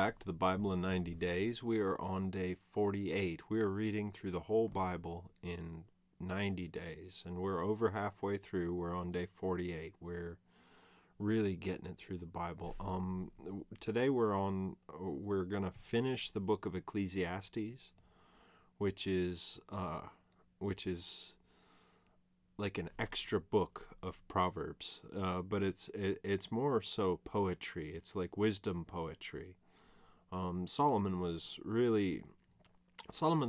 back to the Bible in 90 days. We are on day 48. We are reading through the whole Bible in 90 days, and we're over halfway through. We're on day 48. We're really getting it through the Bible. Today we're going to finish the book of Ecclesiastes, which is like an extra book of Proverbs, but it's more so poetry. It's like wisdom poetry. Solomon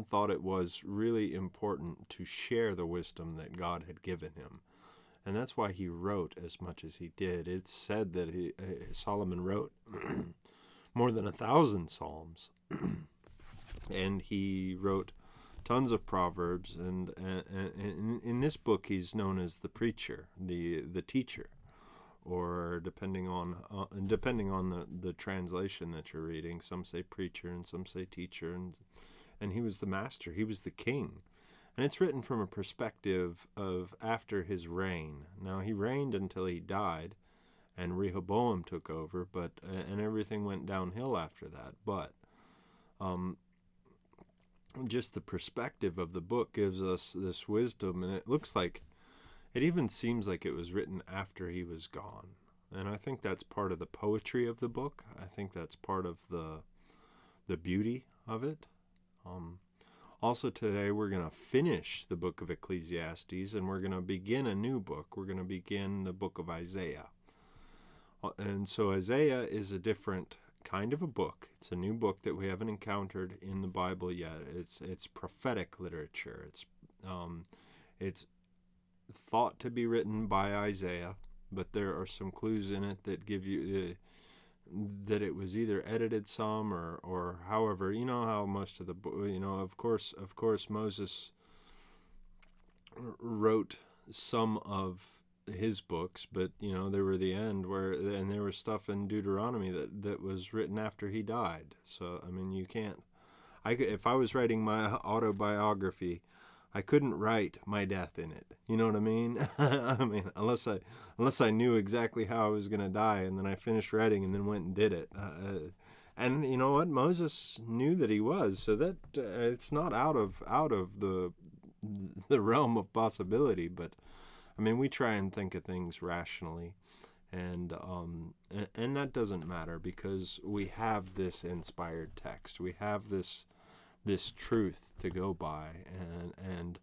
thought it was really important to share the wisdom that God had given him, and that's why he wrote as much as he did. It's said that Solomon wrote more than 1,000 psalms, and he wrote tons of proverbs, and in this book he's known as the preacher, the teacher, or depending on the translation that you're reading. Some say preacher and some say teacher, and he was the master, he was the king. And it's written from a perspective of after his reign. Now, he reigned until he died, and Rehoboam took over, and everything went downhill after that. But just the perspective of the book gives us this wisdom, and it even seems like it was written after he was gone. And I think that's part of the poetry of the book. I think that's part of the beauty of it. Also today we're going to finish the book of Ecclesiastes, and we're going to begin a new book. We're going to begin the book of Isaiah. And so Isaiah is a different kind of a book. It's a new book that we haven't encountered in the Bible yet. It's prophetic literature. It's thought to be written by Isaiah, but there are some clues in it that give you that it was either edited some or however. You know how most of the of course Moses wrote some of his books, but there were the end and there was stuff in Deuteronomy that was written after he died. So I mean, if I was writing my autobiography, I couldn't write my death in it. You know what I mean? I mean, unless I knew exactly how I was going to die, and then I finished writing and then went and did it. And you know what? Moses knew that he was, so that it's not out of the realm of possibility. But I mean, we try and think of things rationally, and that doesn't matter because we have this inspired text. We have this truth to go by, and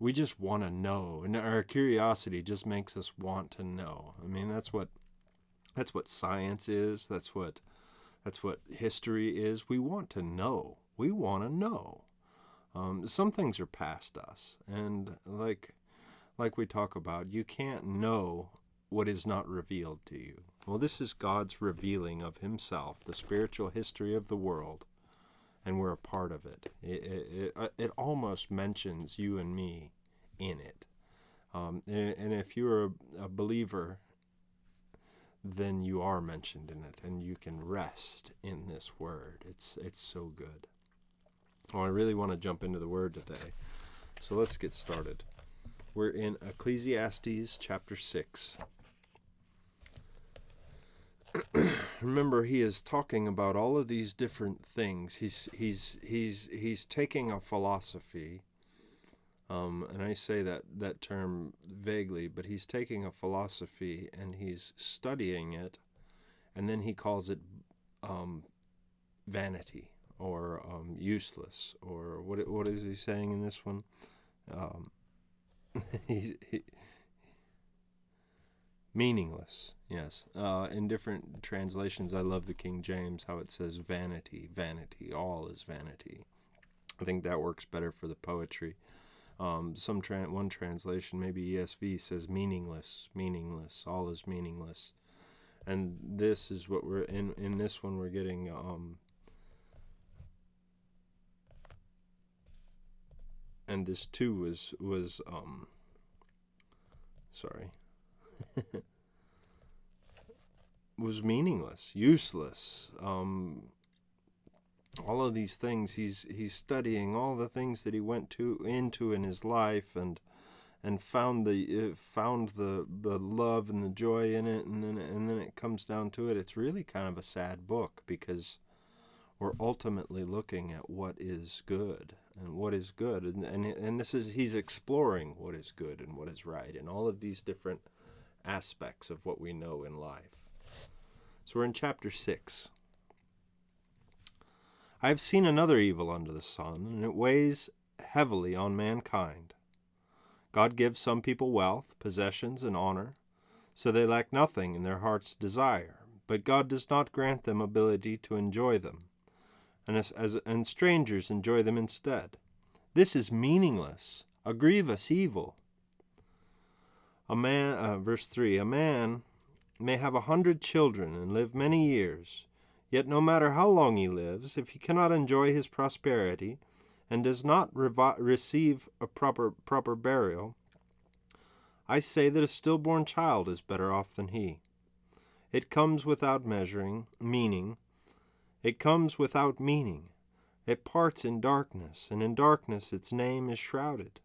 we just want to know, and our curiosity just makes us want to know. I mean, that's what science is. That's what history is. We want to know. We want to know. Some things are past us, and like we talk about, you can't know what is not revealed to you. Well, this is God's revealing of himself, the spiritual history of the world, and we're a part of it. It almost mentions you and me in it. And if you're a believer, then you are mentioned in it, and you can rest in this word. It's so good. Oh, I really want to jump into the word today. So let's get started. We're in Ecclesiastes chapter 6. Remember, he is talking about all of these different things. He's taking a philosophy, and I say that term vaguely, but he's taking a philosophy and he's studying it, and then he calls it vanity or useless, or what is he saying in this one? Meaningless, yes. In different translations, I love the King James, how it says vanity, vanity, all is vanity. I think that works better for the poetry. One translation, maybe ESV, says meaningless, meaningless, all is meaningless. And this is what we're in this one we're getting and this too was was meaningless, useless. All of these things, he's studying all the things that he went into in his life, and found the love and the joy in it, and then it comes down to it. It's really kind of a sad book because we're ultimately looking at what is good and what is good. And this is, he's exploring what is good and what is right and all of these different aspects of what we know in life. So we're in chapter 6. I have seen another evil under the sun, and it weighs heavily on mankind. God gives some people wealth, possessions, and honor, so they lack nothing in their heart's desire, but God does not grant them ability to enjoy them, and strangers enjoy them instead. This is meaningless, a grievous evil. Verse 3, a man may have 100 children and live many years, yet no matter how long he lives, if he cannot enjoy his prosperity and does not receive a proper burial, I say that a stillborn child is better off than he. It comes without meaning. It comes without meaning. It parts in darkness, and in darkness its name is shrouded.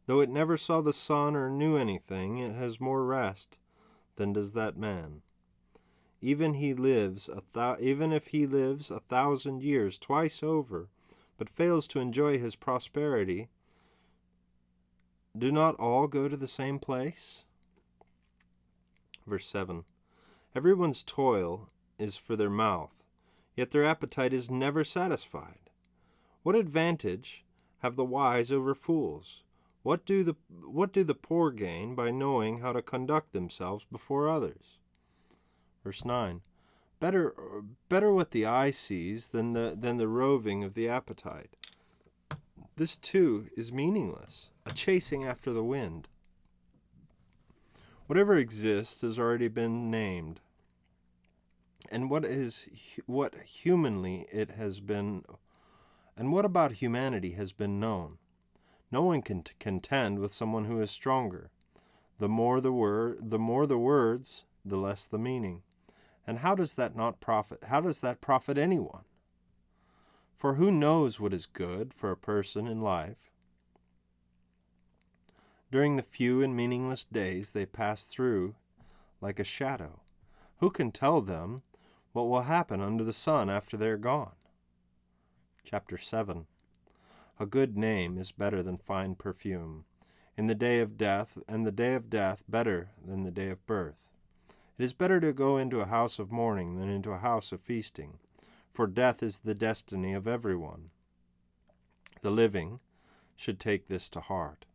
Though it never saw the sun or knew anything, it has more rest than does that man. Even if he lives 1,000 years twice over, but fails to enjoy his prosperity, do not all go to the same place? Verse 7, everyone's toil is for their mouth, yet their appetite is never satisfied. What advantage have the wise over fools? What do the poor gain by knowing how to conduct themselves before others? Verse 9, better what the eye sees than the roving of the appetite. This too is meaningless, a chasing after the wind. Whatever exists has already been named, and what humanly it has been, and what about humanity has been known. No one can contend with someone who is stronger. The more the words, the less the meaning. And how does that profit anyone? For who knows what is good for a person in life? During the few and meaningless days they pass through like a shadow. Who can tell them what will happen under the sun after they are gone? Chapter 7. A good name is better than fine perfume, in the day of death, and the day of death better than the day of birth. It is better to go into a house of mourning than into a house of feasting, for death is the destiny of everyone. The living should take this to heart.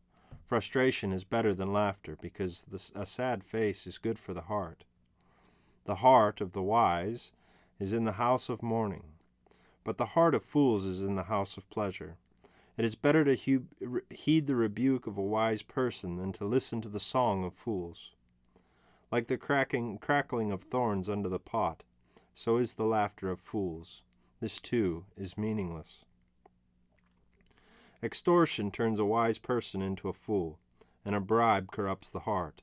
Frustration is better than laughter, because a sad face is good for the heart. The heart of the wise is in the house of mourning, but the heart of fools is in the house of pleasure. It is better to heed the rebuke of a wise person than to listen to the song of fools. Like the crackling of thorns under the pot, so is the laughter of fools. This too is meaningless. Extortion turns a wise person into a fool, and a bribe corrupts the heart.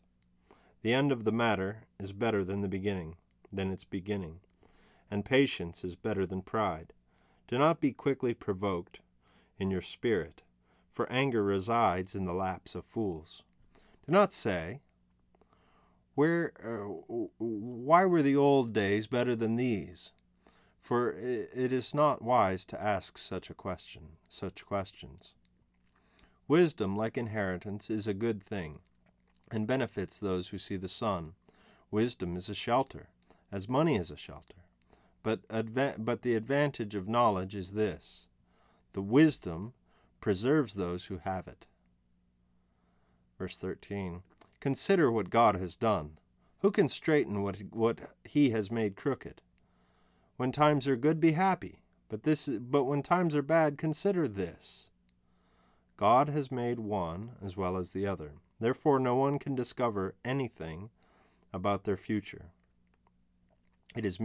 The end of the matter is better than its beginning, and patience is better than pride. Do not be quickly provoked in your spirit, for anger resides in the laps of fools. Do not say, why were the old days better than these? For it is not wise to ask such questions. Wisdom, like inheritance, is a good thing, and benefits those who see the sun. Wisdom is a shelter, as money is a shelter. But the advantage of knowledge is this: the wisdom preserves those who have it. Verse 13, consider what God has done. Who can straighten what he has made crooked? When times are good, be happy. But when times are bad, consider this: God has made one as well as the other. Therefore no one can discover anything about their future. It is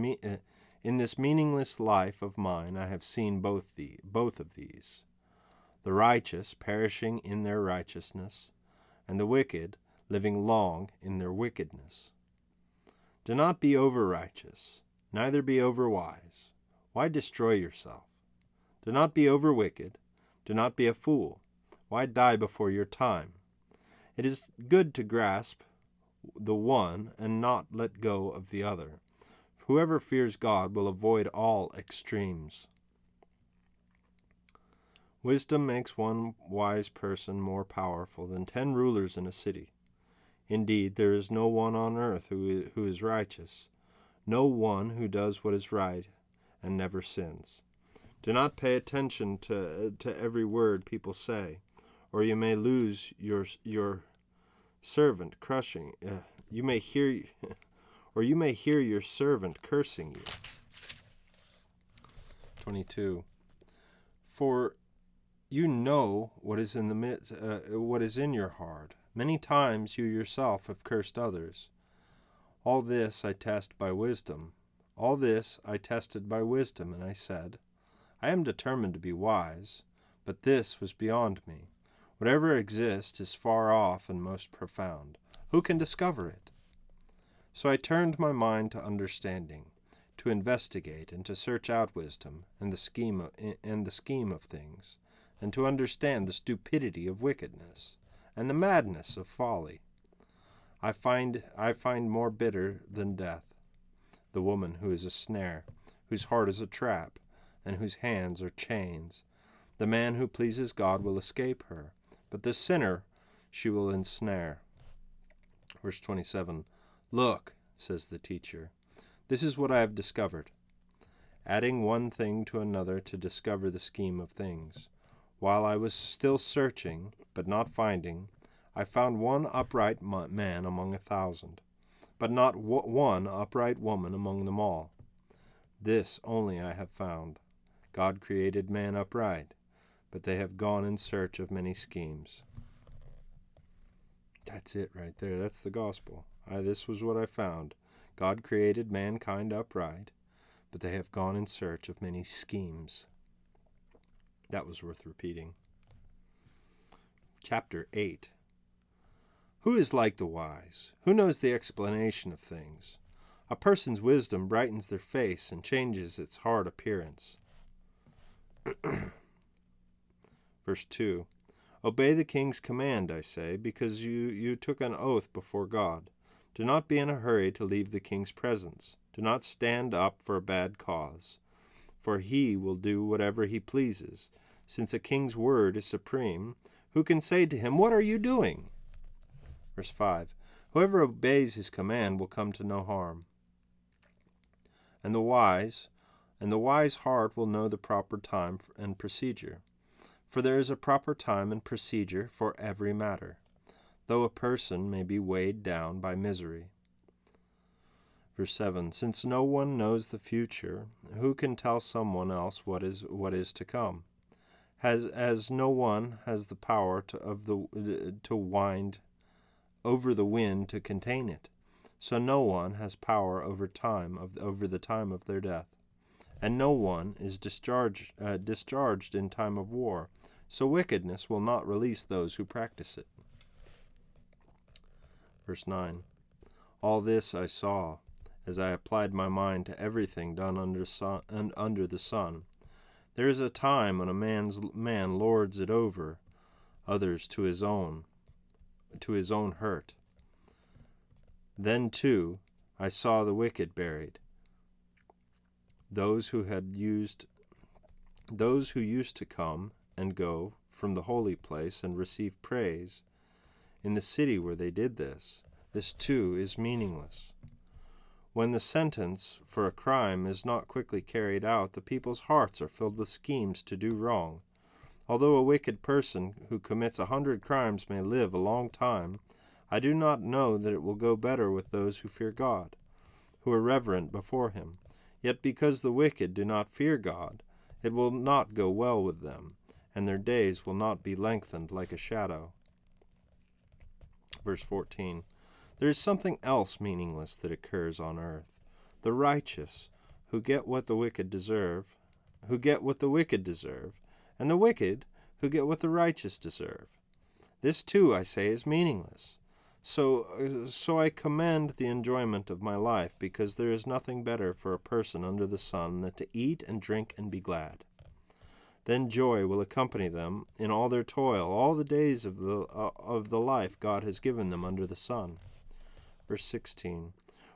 in this meaningless life of mine I have seen both of these: the righteous perishing in their righteousness, and the wicked living long in their wickedness. Do not be over-righteous, neither be over-wise. Why destroy yourself? Do not be over-wicked. Do not be a fool. Why die before your time? It is good to grasp the one and not let go of the other, Whoever fears God will avoid all extremes. Wisdom makes one wise person more powerful than 10 rulers in a city. Indeed, there is no one on earth who is righteous, no one who does what is right and never sins. Do not pay attention to every word people say, or you may lose your servant crushing. You may hear your servant cursing you. 22. For you know what is in the midst, what is in your heart. Many times you yourself have cursed others. All this I test by wisdom. All this I tested by wisdom, and I said, I am determined to be wise, but this was beyond me. Whatever exists is far off and most profound. Who can discover it? So I turned my mind to understanding, to investigate and to search out wisdom and the scheme of things, and to understand the stupidity of wickedness and the madness of folly. I find more bitter than death the woman who is a snare, whose heart is a trap, and whose hands are chains. The man who pleases God will escape her, but the sinner she will ensnare. Verse 27. Look, says the teacher, this is what I have discovered, adding one thing to another to discover the scheme of things. While I was still searching, but not finding, I found one upright man among 1,000, but not one upright woman among them all. This only I have found. God created man upright, but they have gone in search of many schemes. That's it right there. That's the gospel. This was what I found. God created mankind upright, but they have gone in search of many schemes. That was worth repeating. Chapter 8. Who is like the wise? Who knows the explanation of things? A person's wisdom brightens their face and changes its hard appearance. Verse 2. Obey the king's command, I say, because you took an oath before God. Do not be in a hurry to leave the king's presence. Do not stand up for a bad cause, for he will do whatever he pleases. Since a king's word is supreme, who can say to him, what are you doing? Verse 5. Whoever obeys his command will come to no harm. And the wise heart will know the proper time and procedure. For there is a proper time and procedure for every matter, though a person may be weighed down by misery. Verse 7. Since no one knows the future, who can tell someone else what is to come? As no one has the power to wind over the wind to contain it, so no one has power over the time of their death, and no one is discharged in time of war. So wickedness will not release those who practice it. Verse 9. All this I saw, as I applied my mind to everything done under the sun. There is a time when a man lords it over others to his own hurt. Then too I saw the wicked buried, those who used to come and go from the holy place and receive praise in the city where they did this. This too is meaningless. When the sentence for a crime is not quickly carried out, the people's hearts are filled with schemes to do wrong. Although a wicked person who commits 100 crimes may live a long time, I do not know that it will go better with those who fear God, who are reverent before him. Yet because the wicked do not fear God, it will not go well with them, and their days will not be lengthened like a shadow. Verse 14. There is something else meaningless that occurs on earth. The righteous, who get what the wicked deserve, and the wicked, who get what the righteous deserve. This too, I say, is meaningless. So I commend the enjoyment of my life, because there is nothing better for a person under the sun than to eat and drink and be glad. Then joy will accompany them in all their toil, all the days of the life God has given them under the sun. Verse 16.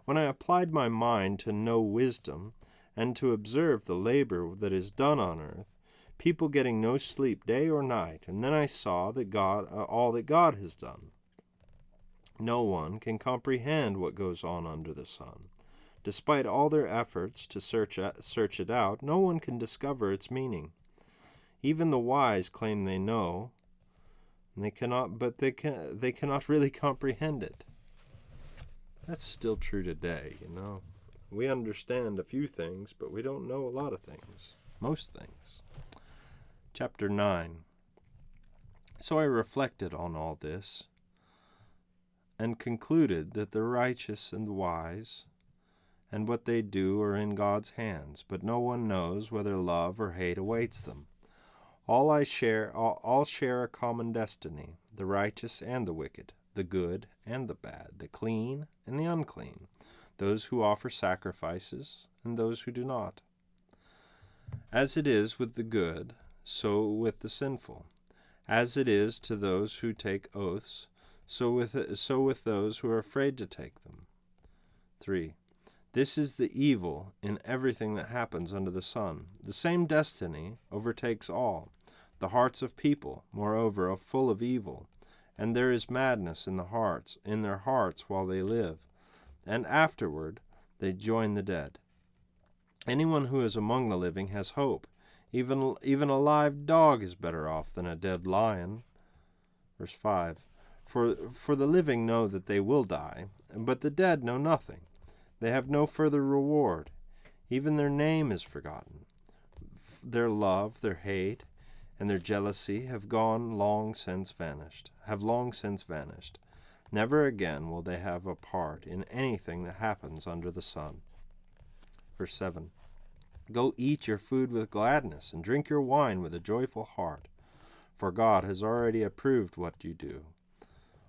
When I applied my mind to know wisdom, and to observe the labor that is done on earth, people getting no sleep day or night, and then I saw that all that God has done. No one can comprehend what goes on under the sun. Despite all their efforts to search it out, no one can discover its meaning. Even the wise claim they know, and they cannot really comprehend it. That's still true today, you know. We understand a few things, but we don't know a lot of things. Most things. Chapter 9. So I reflected on all this, and concluded that the righteous and the wise, and what they do are in God's hands, but no one knows whether love or hate awaits them. All share a common destiny, the righteous and the wicked, the good and the bad, the clean and the unclean, those who offer sacrifices and those who do not. As it is with the good, so with the sinful. As it is to those who take oaths, so with those who are afraid to take them. 3. This is the evil in everything that happens under the sun. The same destiny overtakes all. The hearts of people, moreover, are full of evil, and there is madness in their hearts while they live, and afterward they join the dead. Anyone who is among the living has hope. Even a live dog is better off than a dead lion. Verse 5. For the living know that they will die, but the dead know nothing. They have no further reward. Even their name is forgotten. Their love, their hate, and their jealousy have long since vanished. Never again will they have a part in anything that happens under the sun. Verse 7. Go eat your food with gladness, and drink your wine with a joyful heart, for God has already approved what you do.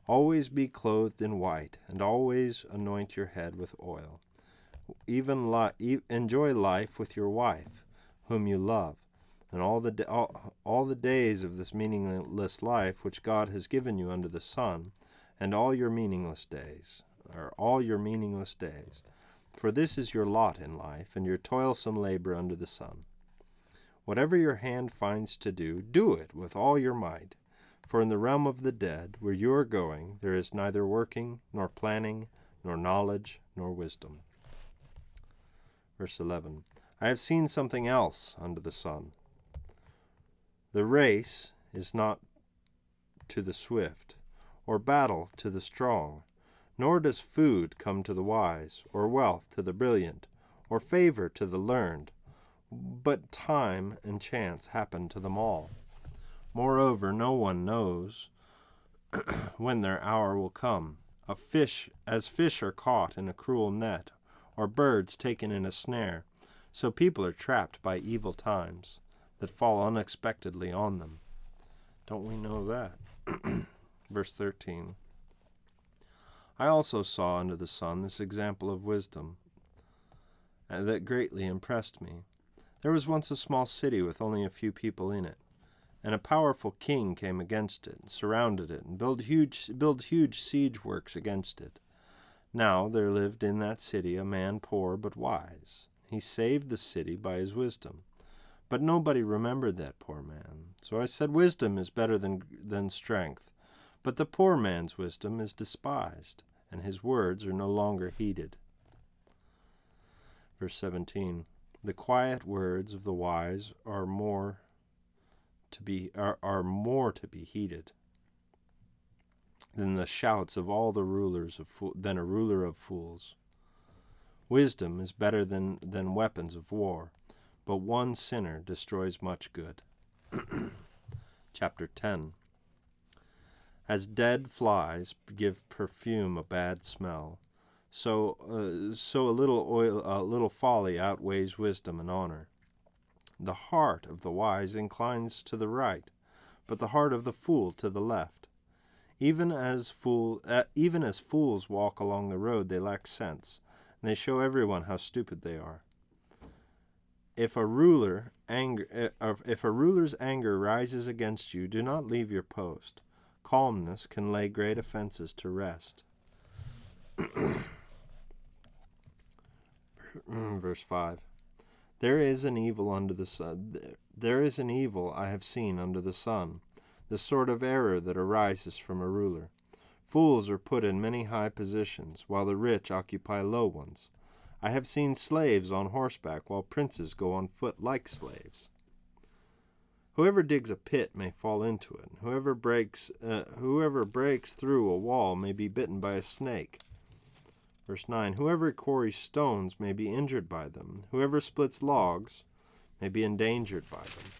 Always be clothed in white, and always anoint your head with oil. Enjoy life with your wife, whom you love, and all the days of this meaningless life which God has given you under the sun, and all your meaningless days. For this is your lot in life, and your toilsome labor under the sun. Whatever your hand finds to do, do it with all your might. For in the realm of the dead, where you are going, there is neither working, nor planning, nor knowledge, nor wisdom. Verse 11. I have seen something else under the sun. The race is not to the swift, or battle to the strong, nor does food come to the wise, or wealth to the brilliant, or favor to the learned, but time and chance happen to them all. Moreover, no one knows when their hour will come. Fish are caught in a cruel net, or birds taken in a snare, so people are trapped by evil times that fall unexpectedly on them. Don't we know that? Verse 13. I also saw under the sun this example of wisdom that greatly impressed me. There was once a small city with only a few people in it, and a powerful king came against it, and surrounded it, and built huge siege works against it. Now there lived in that city a man poor but wise. He saved the city by his wisdom. But nobody remembered that poor man. So I said, wisdom is better than strength. But the poor man's wisdom is despised, and his words are no longer heeded. Verse 17. The quiet words of the wise are more to be heeded than the shouts of all the rulers than a ruler of fools. Wisdom is better than weapons of war, but one sinner destroys much good. Chapter 10. As dead flies give perfume a bad smell, so a little folly outweighs wisdom and honor. The heart of the wise inclines to the right, but the heart of the fool to the left. Even as fools walk along the road, they lack sense, and they show everyone how stupid they are. If a ruler's anger rises against you, do not leave your post. Calmness can lay great offenses to rest. Verse 5. There is an evil under the sun. There is an evil I have seen under the sun, the sort of error that arises from a ruler. Fools are put in many high positions, while the rich occupy low ones. I have seen slaves on horseback, while princes go on foot like slaves. Whoever digs a pit may fall into it. Whoever breaks through a wall may be bitten by a snake. Verse 9, whoever quarries stones may be injured by them. Whoever splits logs may be endangered by them.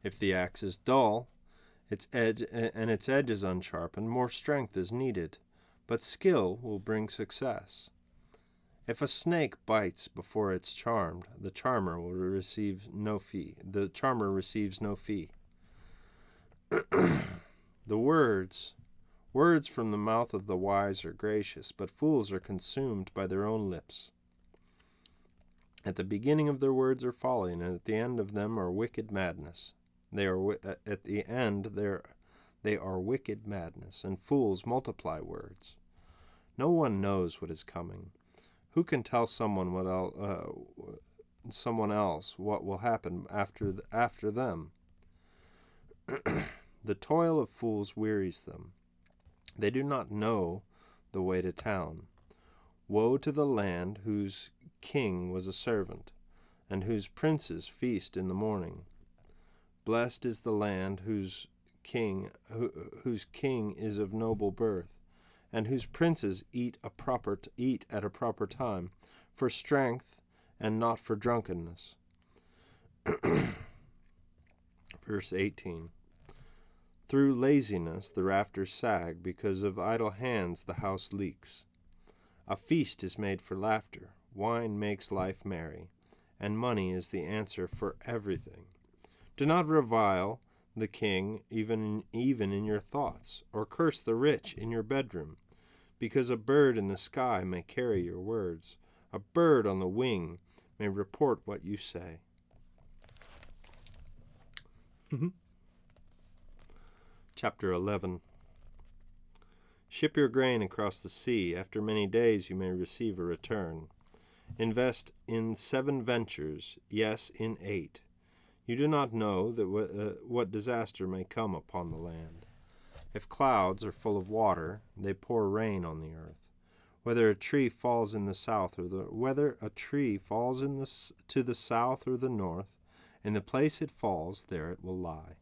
If the axe is dull, its edge is unsharpened, more strength is needed, but skill will bring success. If a snake bites before it's charmed, the charmer receives no fee. The words from the mouth of the wise are gracious, but fools are consumed by their own lips. At the beginning of their words are folly, and at the end of them are wicked madness. They are wicked madness, and fools multiply words. No one knows what is coming. Who can tell someone else what will happen after them? The toil of fools wearies them. They do not know the way to town. Woe to the land whose king was a servant, and whose princes feast in the morning. Blessed is the land whose king is of noble birth, and whose princes eat at a proper time, for strength and not for drunkenness. Verse 18. Through laziness the rafters sag, because of idle hands the house leaks. A feast is made for laughter, wine makes life merry, and money is the answer for everything. Do not revile the king even in your thoughts, or curse the rich in your bedroom, because a bird in the sky may carry your words. A bird on the wing may report what you say. Chapter 11. Ship your grain across the sea. After many days you may receive a return. Invest in 7 ventures, yes, in 8. You do not know that what disaster may come upon the land. If clouds are full of water, they pour rain on the earth. Whether a tree falls in the south to the south or the north, in the place it falls, there it will lie.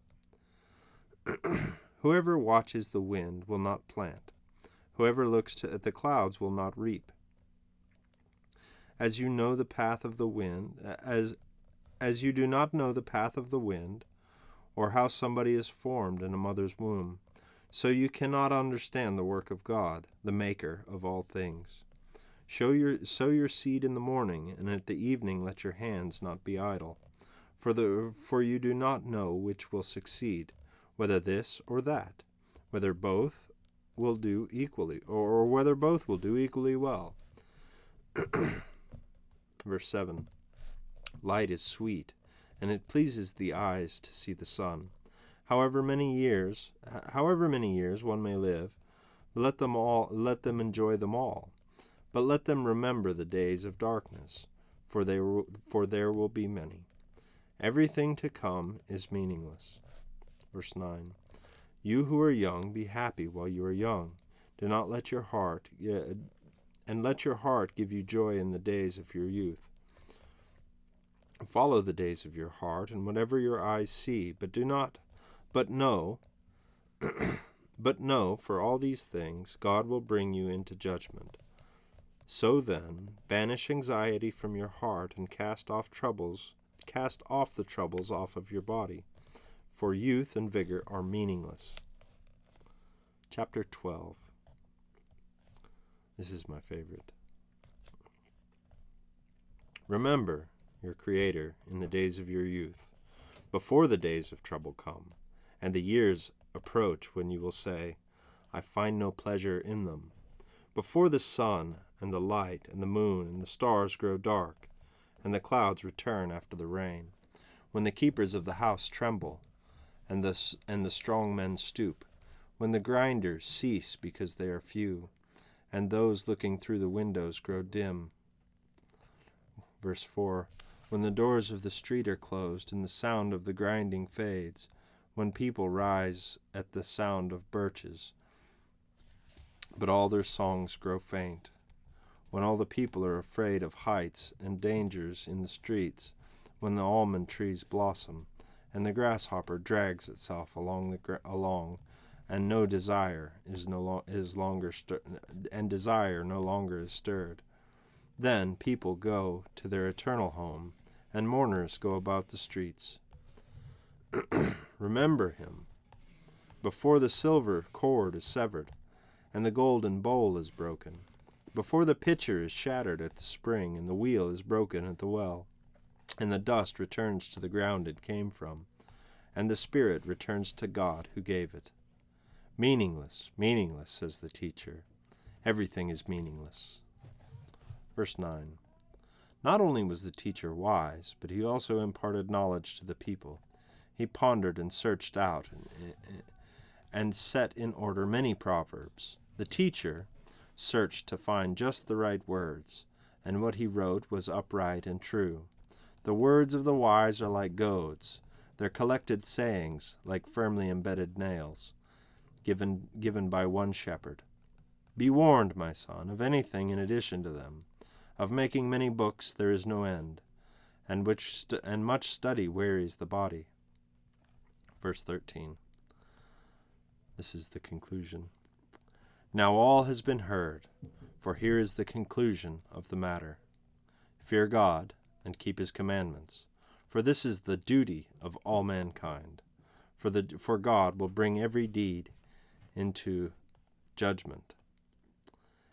Whoever watches the wind will not plant. Whoever looks at the clouds will not reap. As you know the path of the wind, as you do not know the path of the wind, or how somebody is formed in a mother's womb, so you cannot understand the work of God, the Maker of all things. Sow your seed in the morning, and at the evening let your hands not be idle. For you do not know which will succeed, whether this or that, whether both will do equally, or whether both will do equally well. Verse 7. Light is sweet, and it pleases the eyes to see the sun. However many years one may live, let them enjoy them all. But let them remember the days of darkness, for there will be many. Everything to come is meaningless. Verse 9. You who are young, be happy while you are young. Do not let your heart give you joy in the days of your youth. Follow the days of your heart and whatever your eyes see, but know, for all these things God will bring you into judgment. So then, banish anxiety from your heart and cast off the troubles off of your body, for youth and vigor are meaningless. Chapter 12. This is my favorite. Remember your Creator in the days of your youth, before the days of trouble come, and the years approach when you will say, I find no pleasure in them. Before the sun and the light and the moon and the stars grow dark, and the clouds return after the rain, when the keepers of the house tremble, and the strong men stoop, when the grinders cease because they are few, and those looking through the windows grow dim. Verse 4, when the doors of the street are closed and the sound of the grinding fades, when people rise at the sound of birches, but all their songs grow faint, when all the people are afraid of heights and dangers in the streets, when the almond trees blossom, and the grasshopper drags itself along, and no desire is longer stirred. Then people go to their eternal home, and mourners go about the streets. Remember him before the silver cord is severed, and the golden bowl is broken, before the pitcher is shattered at the spring, and the wheel is broken at the well, and the dust returns to the ground it came from, and the spirit returns to God who gave it. Meaningless, meaningless, says the teacher. Everything is meaningless. Verse 9. Not only was the teacher wise, but he also imparted knowledge to the people. He pondered and searched out and set in order many proverbs. The teacher searched to find just the right words, and what he wrote was upright and true. The words of the wise are like goads, their collected sayings like firmly embedded nails, given by one shepherd. Be warned, my son, of anything in addition to them. Of making many books there is no end, and much study wearies the body. Verse 13. This is the conclusion. Now all has been heard, for here is the conclusion of the matter. Fear God and keep his commandments, for this is the duty of all mankind. For God will bring every deed into judgment,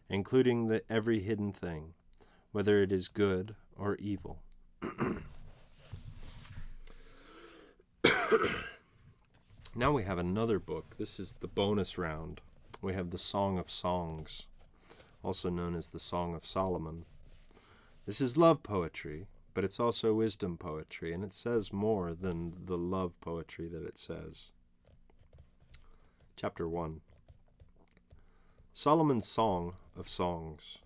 including every hidden thing, whether it is good or evil. Now we have another book. This is the bonus round. We have the Song of Songs, also known as the Song of Solomon. This is love poetry, but it's also wisdom poetry, and it says more than the love poetry that it says. Chapter 1. Solomon's Song of Songs.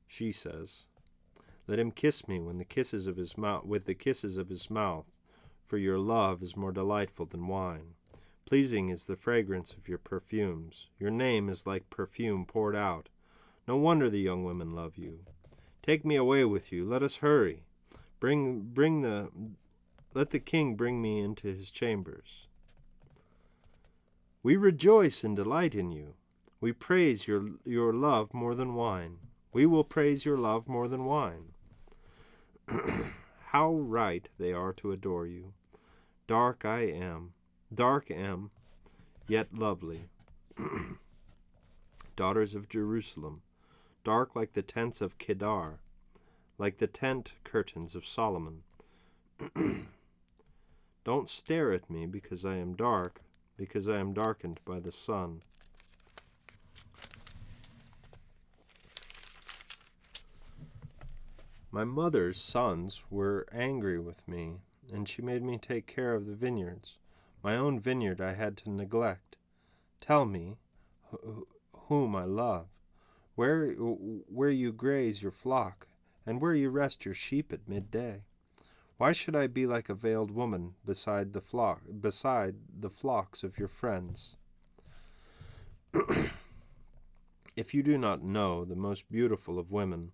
She says, let him kiss me with the kisses of his mouth, for your love is more delightful than wine. Pleasing is the fragrance of your perfumes. Your name is like perfume poured out. No wonder the young women love you. Take me away with you. Let us hurry. Let the king bring me into his chambers. We rejoice and delight in you. We praise your love more than wine. We will praise your love more than wine. How right they are to adore you. Dark am, yet lovely. Daughters of Jerusalem, dark like the tents of Kedar, like the tent curtains of Solomon. Don't stare at me because I am dark, because I am darkened by the sun. My mother's sons were angry with me, and she made me take care of the vineyards. My own vineyard I had to neglect. Tell me, whom I love, where you graze your flock, and where you rest your sheep at midday. Why should I be like a veiled woman beside the flocks of your friends? If you do not know the most beautiful of women,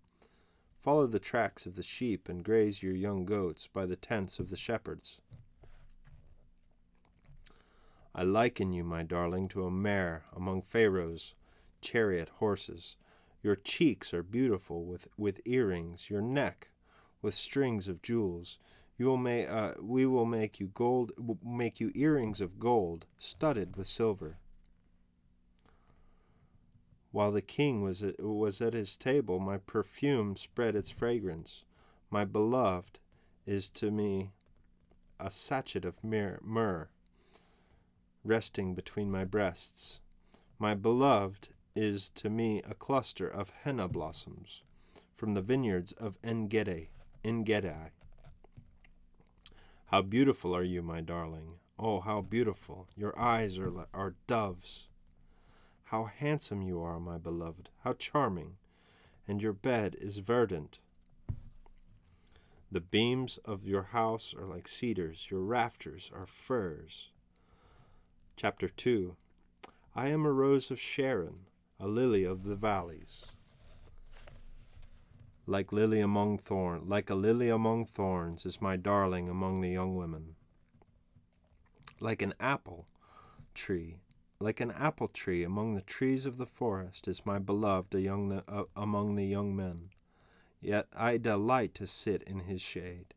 follow the tracks of the sheep and graze your young goats by the tents of the shepherds. I liken you, my darling, to a mare among Pharaoh's chariot horses. Your cheeks are beautiful with earrings, your neck with strings of jewels. We will make you earrings of gold, studded with silver. While the king was at his table, my perfume spread its fragrance. My beloved is to me a sachet of myrrh, resting between my breasts. My beloved is to me a cluster of henna blossoms from the vineyards of En-Gedi. How beautiful are you, my darling! Oh, how beautiful! Your eyes are doves. How handsome you are, my beloved, how charming, and your bed is verdant. The beams of your house are like cedars, your rafters are firs. Chapter 2. I am a rose of Sharon, a lily of the valleys. Like a lily among thorns is my darling among the young women. Like an apple tree among the trees of the forest is my beloved among the young men. Yet I delight to sit in his shade,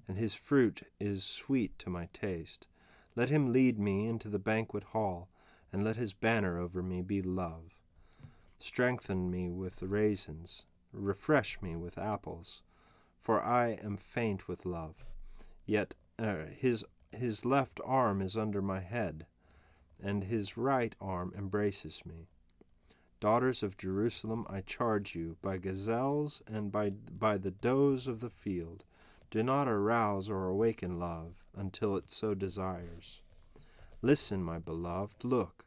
and his fruit is sweet to my taste. Let him lead me into the banquet hall, and let his banner over me be love. Strengthen me with raisins, refresh me with apples, for I am faint with love. Yet his left arm is under my head, and his right arm embraces me. Daughters of Jerusalem, I charge you, by gazelles and by the does of the field, do not arouse or awaken love until it so desires. Listen, my beloved, look,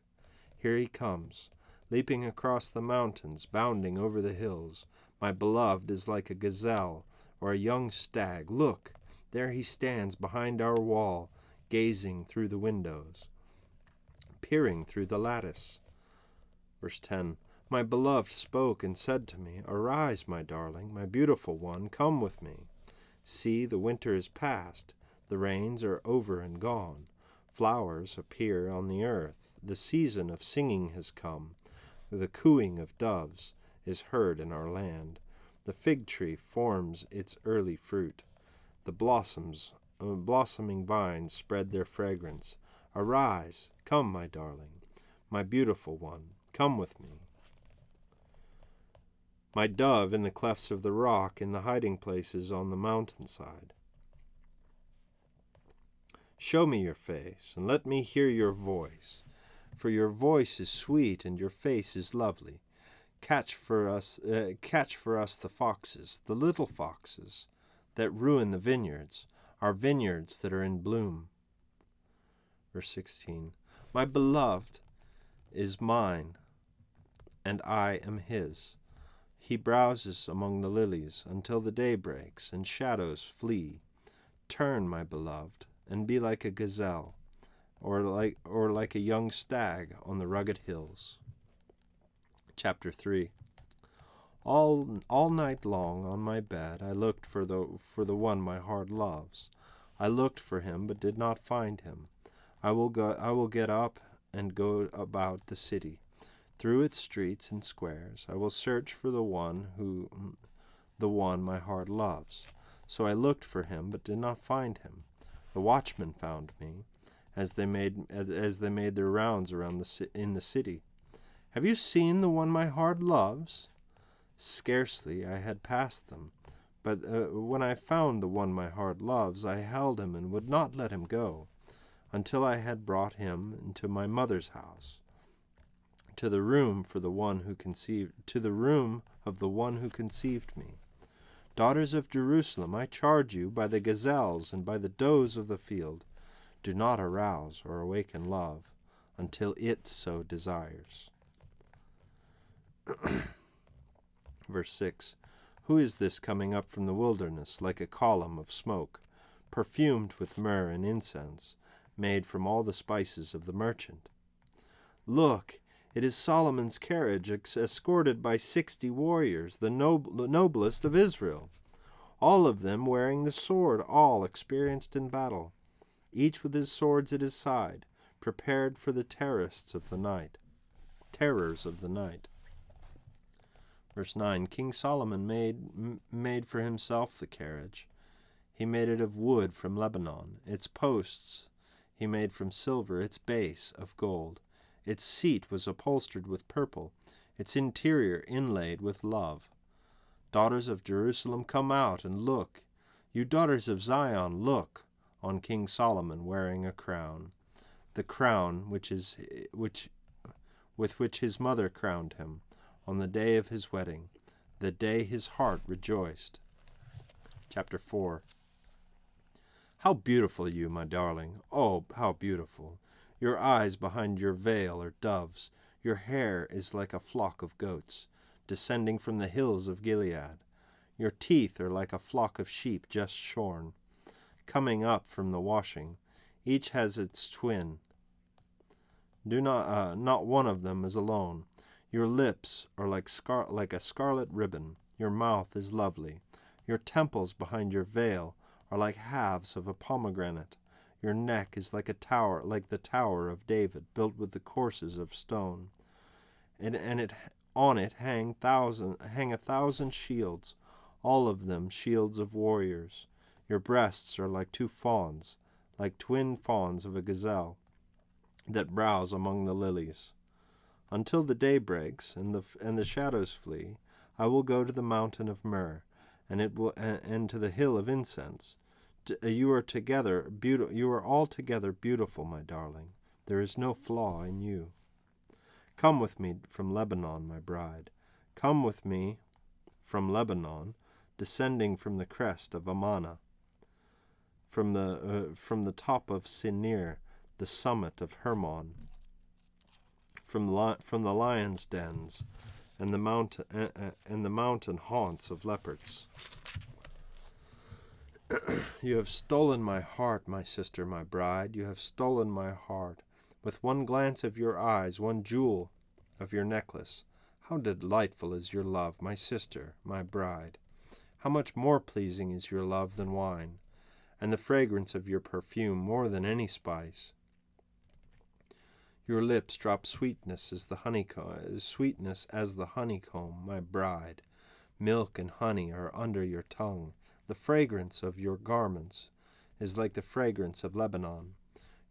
here he comes, leaping across the mountains, bounding over the hills. My beloved is like a gazelle or a young stag. Look, there he stands behind our wall, gazing through the windows, peering through the lattice. Verse 10. My beloved spoke and said to me, Arise, my darling, my beautiful one, come with me. See, the winter is past, the rains are over and gone. Flowers appear on the earth. The season of singing has come. The cooing of doves is heard in our land. The fig tree forms its early fruit. The blossoming vines spread their fragrance. Arise, come, my darling, my beautiful one, come with me. My dove in the clefts of the rock, in the hiding places on the mountainside. Show me your face, and let me hear your voice, for your voice is sweet, and your face is lovely. Catch for us the foxes, the little foxes, that ruin the vineyards, our vineyards that are in bloom. Verse 16. My beloved is mine, and I am his. He browses among the lilies until the day breaks and shadows flee. Turn, my beloved, and be like a gazelle, or like a young stag on the rugged hills. Chapter 3. All night long on my bed I looked for the one my heart loves. I looked for him, but did not find him. I will get up and go about the city, through its streets and squares. I will search for the one my heart loves. So I looked for him, but did not find him. The watchmen found me, as they made their rounds around in the city. Have you seen the one my heart loves? Scarcely I had passed them, but when I found the one my heart loves, I held him and would not let him go, until I had brought him into my mother's house, to the room of the one who conceived me. Daughters of Jerusalem, I charge you by the gazelles and by the does of the field, do not arouse or awaken love until it so desires. Verse 6. Who is this coming up from the wilderness like a column of smoke, perfumed with myrrh and incense, made from all the spices of the merchant? Look, it is Solomon's carriage, escorted by 60 warriors, the noblest of Israel, all of them wearing the sword, all experienced in battle, each with his swords at his side, prepared for the terrors of the night. Verse 9. King Solomon made for himself the carriage. He made it of wood from Lebanon. Its posts he made from silver, its base of gold. Its seat was upholstered with purple, its interior inlaid with love. Daughters of Jerusalem, come out and look. You daughters of Zion, look on King Solomon wearing a crown, the crown with which his mother crowned him on the day of his wedding, the day his heart rejoiced. Chapter 4. How beautiful you, my darling! Oh, how beautiful! Your eyes behind your veil are doves. Your hair is like a flock of goats, descending from the hills of Gilead. Your teeth are like a flock of sheep just shorn, coming up from the washing. Each has its twin. Not one of them is alone. Your lips are like a scarlet ribbon. Your mouth is lovely. Your temples behind your veil are like halves of a pomegranate. Your neck is like the tower of David, built with the courses of stone. On it hang 1,000 shields, all of them shields of warriors. Your breasts are like two fawns, like twin fawns of a gazelle, that browse among the lilies. Until the day breaks and the shadows flee, I will go to the mountain of myrrh, and to the hill of incense. You are altogether beautiful, my darling. There is no flaw in you. Come with me from Lebanon, my bride. Come with me from Lebanon, descending from the crest of Amana, from the top of Sinir, the summit of Hermon, from the lions' dens, and the mountain haunts of leopards. You have stolen my heart, my sister, my bride. You have stolen my heart. With one glance of your eyes, one jewel of your necklace. How delightful is your love, my sister, my bride. How much more pleasing is your love than wine, and the fragrance of your perfume more than any spice. Your lips drop sweetness as the honeycomb, my bride. Milk and honey are under your tongue. The fragrance of your garments is like the fragrance of Lebanon.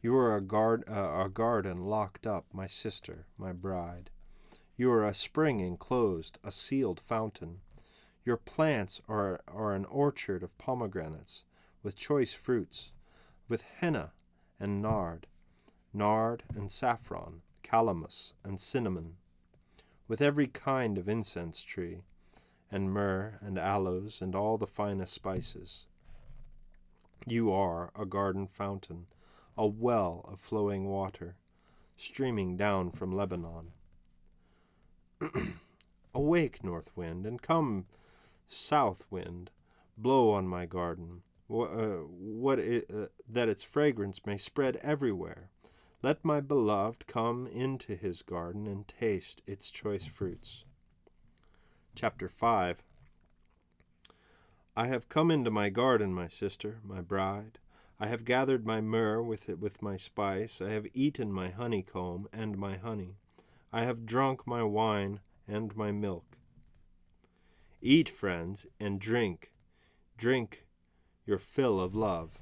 You are a garden locked up, my sister, my bride. You are a spring enclosed, a sealed fountain. Your plants are an orchard of pomegranates, with choice fruits, with henna and nard and saffron, calamus and cinnamon, with every kind of incense tree, and myrrh and aloes and all the finest spices. You are a garden fountain, a well of flowing water, streaming down from Lebanon. Awake, north wind, and come, south wind, blow on my garden, that its fragrance may spread everywhere. Let my beloved come into his garden and taste its choice fruits. Chapter 5. I have come into my garden, my sister, my bride. I have gathered my myrrh with my spice. I have eaten my honeycomb and my honey. I have drunk my wine and my milk. Eat, friends, and drink. Drink your fill of love.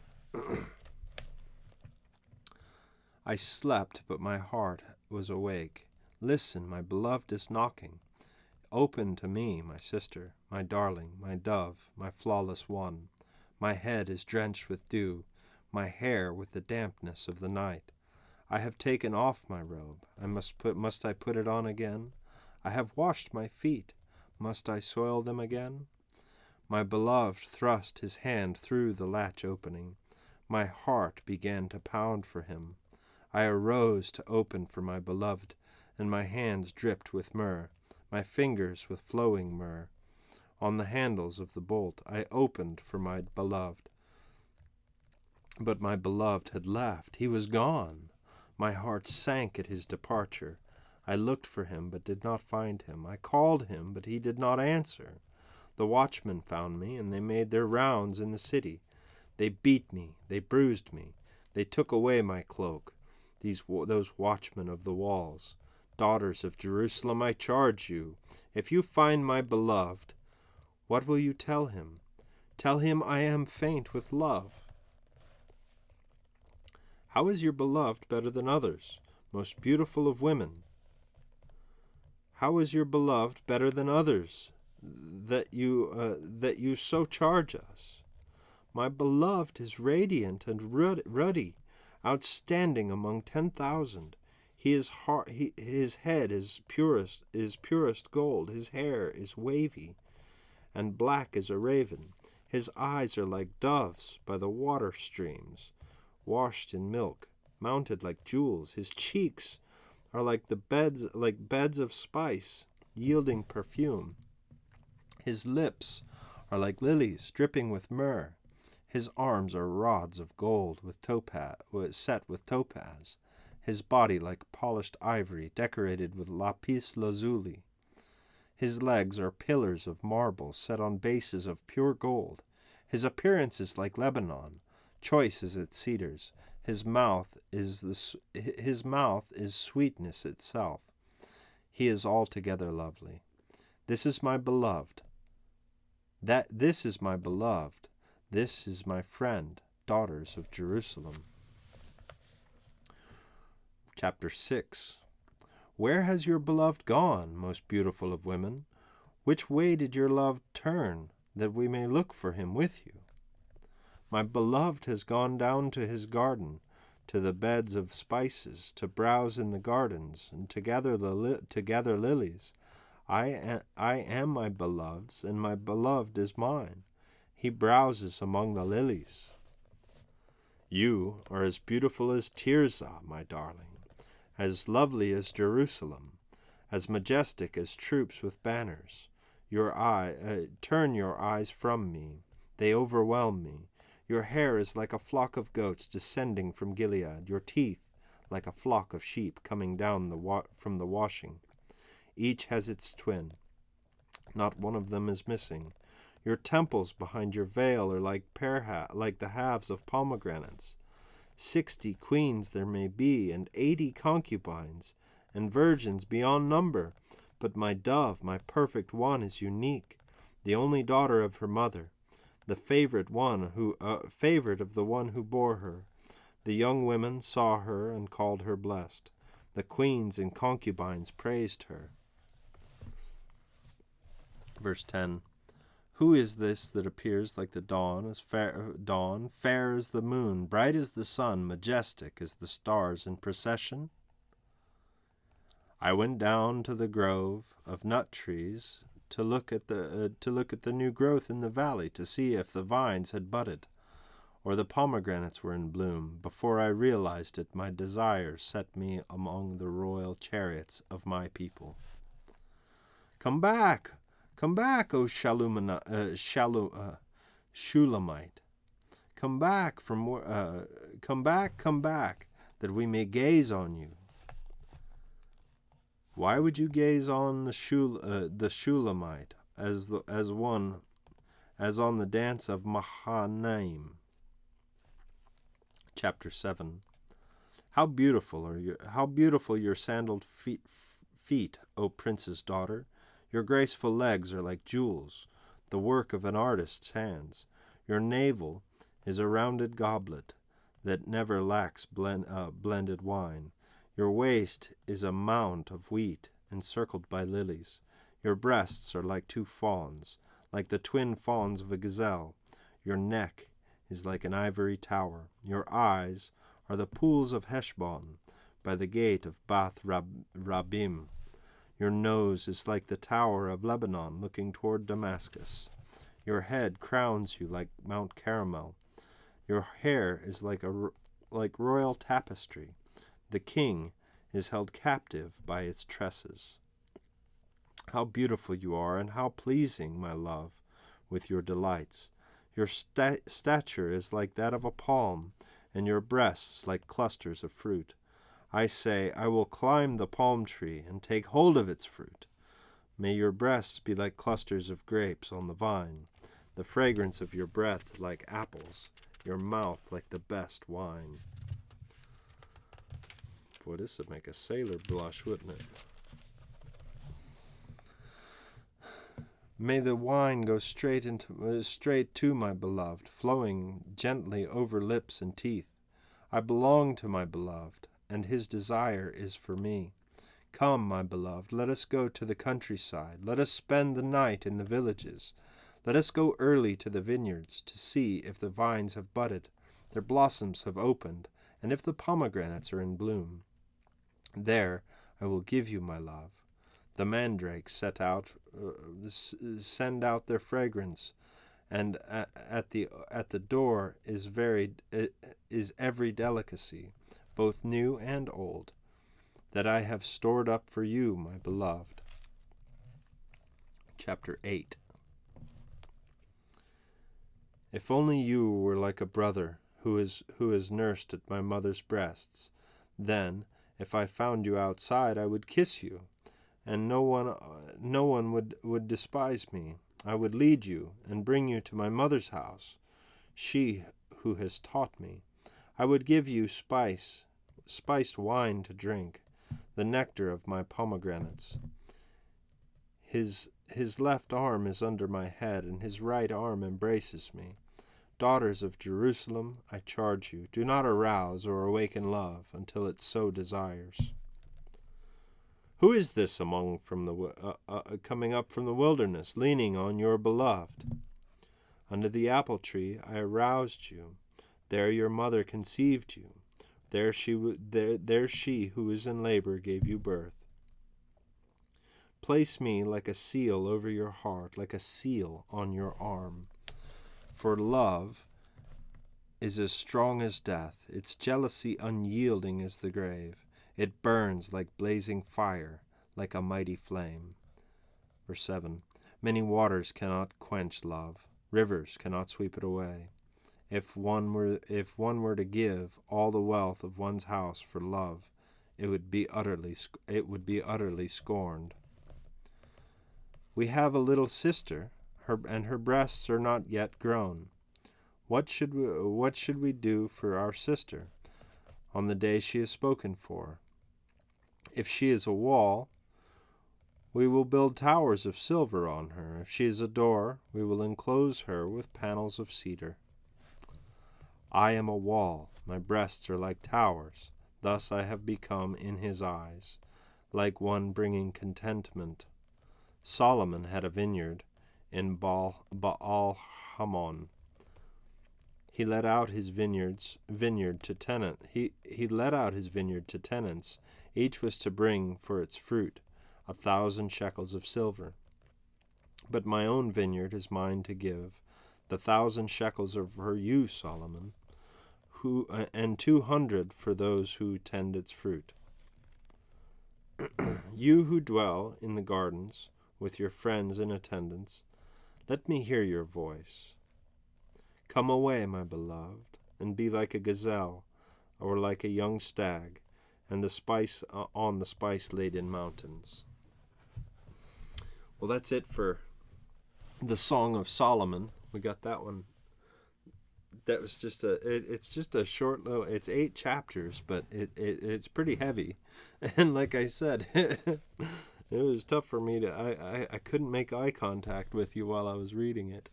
I slept, but my heart was awake. Listen, my beloved is knocking. Open to me, my sister, my darling, my dove, my flawless one. My head is drenched with dew, my hair with the dampness of the night. I have taken off my robe. Must I put it on again? I have washed my feet. Must I soil them again? My beloved thrust his hand through the latch opening. My heart began to pound for him. I arose to open for my beloved, and my hands dripped with myrrh, my fingers with flowing myrrh. On the handles of the bolt I opened for my beloved. But my beloved had left. He was gone. My heart sank at his departure. I looked for him, but did not find him. I called him, but he did not answer. The watchmen found me, and they made their rounds in the city. They beat me, they bruised me, they took away my cloak. Those watchmen of the walls. Daughters of Jerusalem, I charge you, if you find my beloved, what will you tell him? Tell him I am faint with love. How is your beloved better than others, most beautiful of women? How is your beloved better than others, that you so charge us? My beloved is radiant and ruddy, outstanding among 10,000. His head is purest gold. His hair is wavy and black as a raven. His eyes are like doves by the water streams, washed in milk, mounted like jewels. His cheeks are like beds of spice, yielding perfume. His lips are like lilies dripping with myrrh. His arms are rods of gold set with topaz. His body like polished ivory decorated with lapis lazuli. His legs are pillars of marble set on bases of pure gold. His appearance is like Lebanon, choice as its cedars. His mouth is sweetness itself. He is altogether lovely. This is my beloved. This is my beloved. This is my friend, daughters of Jerusalem. Chapter 6. Where has your beloved gone, most beautiful of women? Which way did your love turn, that we may look for him with you? My beloved has gone down to his garden, to the beds of spices, to browse in the gardens, and to gather lilies. I am my beloved's, and my beloved is mine. He browses among the lilies. You are as beautiful as Tirzah, my darling, as lovely as Jerusalem, as majestic as troops with banners. Turn your eyes from me. They overwhelm me. Your hair is like a flock of goats descending from Gilead, your teeth like a flock of sheep coming down from the washing. Each has its twin. Not one of them is missing. Your temples behind your veil are like the halves of pomegranates. 60 queens there may be, and 80 concubines, and virgins beyond number. But my dove, my perfect one, is unique, the only daughter of her mother, the favorite of the one who bore her. The young women saw her and called her blessed. The queens and concubines praised her. Verse 10. Who is this that appears like the dawn, fair as the moon, bright as the sun, majestic as the stars in procession? I went down to the grove of nut trees to look at the new growth in the valley, to see if the vines had budded or the pomegranates were in bloom. Before I realized it, my desire set me among the royal chariots of my people. Come back, O Shulamite! Come back, that we may gaze on you. Why would you gaze on the Shulamite as on the dance of Mahanaim? Chapter 7. How beautiful your sandaled feet, O prince's daughter! Your graceful legs are like jewels, the work of an artist's hands. Your navel is a rounded goblet that never lacks blended wine. Your waist is a mount of wheat encircled by lilies. Your breasts are like 2 fawns, like the twin fawns of a gazelle. Your neck is like an ivory tower. Your eyes are the pools of Heshbon, by the gate of Bath Rabbim. Your nose is like the tower of Lebanon looking toward Damascus. Your head crowns you like Mount Carmel. Your hair is like royal tapestry. The king is held captive by its tresses. How beautiful you are, and how pleasing, my love, with your delights. Your stature is like that of a palm, and your breasts like clusters of fruit. I say, I will climb the palm tree and take hold of its fruit. May your breasts be like clusters of grapes on the vine, the fragrance of your breath like apples, your mouth like the best wine. Boy, this would make a sailor blush, wouldn't it? May the wine go straight to my beloved, flowing gently over lips and teeth. I belong to my beloved, and his desire is for me. Come, my beloved, let us go to the countryside. Let us spend the night in the villages. Let us go early to the vineyards to see if the vines have budded, their blossoms have opened, and if the pomegranates are in bloom. There I will give you my love. The mandrakes send out their fragrance, and at the door is every delicacy, both new and old. that I have stored up for you, my beloved. Chapter 8. If only you were like a brother who is nursed at my mother's breasts, then, if I found you outside, I would kiss you, and no one would despise me. I would lead you and bring you to my mother's house, she who has taught me. I would give you spiced wine to drink, the nectar of my pomegranates. His left arm is under my head, and his right arm embraces me. Daughters of Jerusalem, I charge you, do not arouse or awaken love until it so desires. Who is this coming up from the wilderness, leaning on your beloved? Under the apple tree I aroused you. There your mother conceived you. There she who is in labor gave you birth. Place me like a seal over your heart, like a seal on your arm. For love is as strong as death, its jealousy unyielding as the grave. It burns like blazing fire, like a mighty flame. Verse 7. Many waters cannot quench love. Rivers cannot sweep it away. If one were to give all the wealth of one's house for love, it would be utterly scorned. We have a little sister, and her breasts are not yet grown. What should we do for our sister on the day she is spoken for? If she is a wall, we will build towers of silver on her. If she is a door, we will enclose her with panels of cedar. I am a wall, my breasts are like towers. Thus I have become in his eyes, like one bringing contentment. Solomon had a vineyard in Baal-Hamon. He let out his vineyard to tenants. He let out his vineyard to tenants. Each was to bring for its fruit 1,000 shekels of silver. But my own vineyard is mine to give. The 1,000 shekels are for you, Solomon, and 200 for those who tend its fruit. You who dwell in the gardens with your friends in attendance, let me hear your voice. Come away, my beloved, and be like a gazelle, or like a young stag, and the spice on the spice-laden mountains. Well, that's it for the Song of Solomon. We got that one. That was it's just a short little, it's 8 chapters, but it's pretty heavy. And like I said, it was tough for me to, I couldn't make eye contact with you while I was reading it.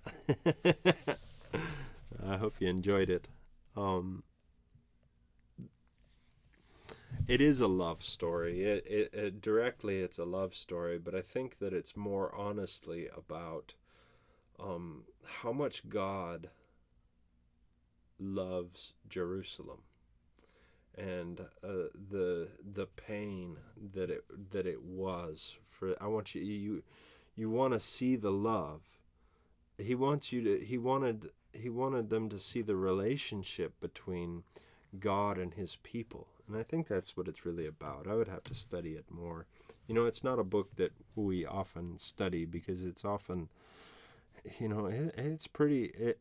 I hope you enjoyed it. It is a love story. It directly, it's a love story, but I think that it's more honestly about how much God loves Jerusalem, and the pain that it was for. I want you want to see the love. He wanted them to see the relationship between God and his people. And I think that's what it's really about. I would have to study it more. It's not a book that we often study because it's often, it's pretty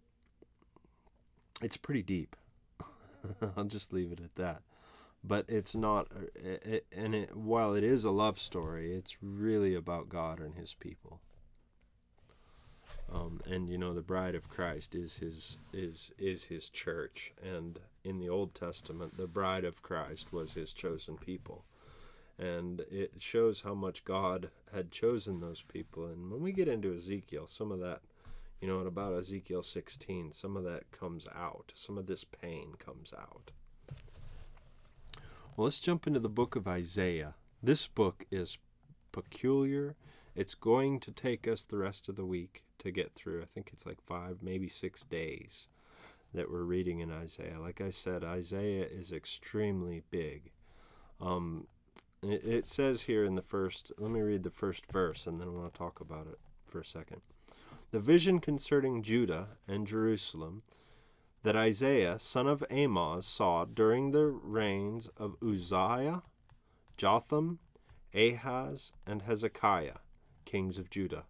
deep. I'll just leave it at that. But it's not, while it is a love story, it's really about God and his people. And the bride of Christ is his church, and in the Old Testament, the bride of Christ was his chosen people, and it shows how much God had chosen those people. And when we get into Ezekiel, some of that, at about Ezekiel 16, some of that comes out. Some of this pain comes out. Well, let's jump into the book of Isaiah. This book is peculiar. It's going to take us the rest of the week to get through. I think it's like 5, maybe 6 days that we're reading in Isaiah. Like I said, Isaiah is extremely big. It says here in the first, let me read the first verse, and then I want to talk about it for a second. The vision concerning Judah and Jerusalem that Isaiah, son of Amoz, saw during the reigns of Uzziah, Jotham, Ahaz, and Hezekiah, kings of Judah.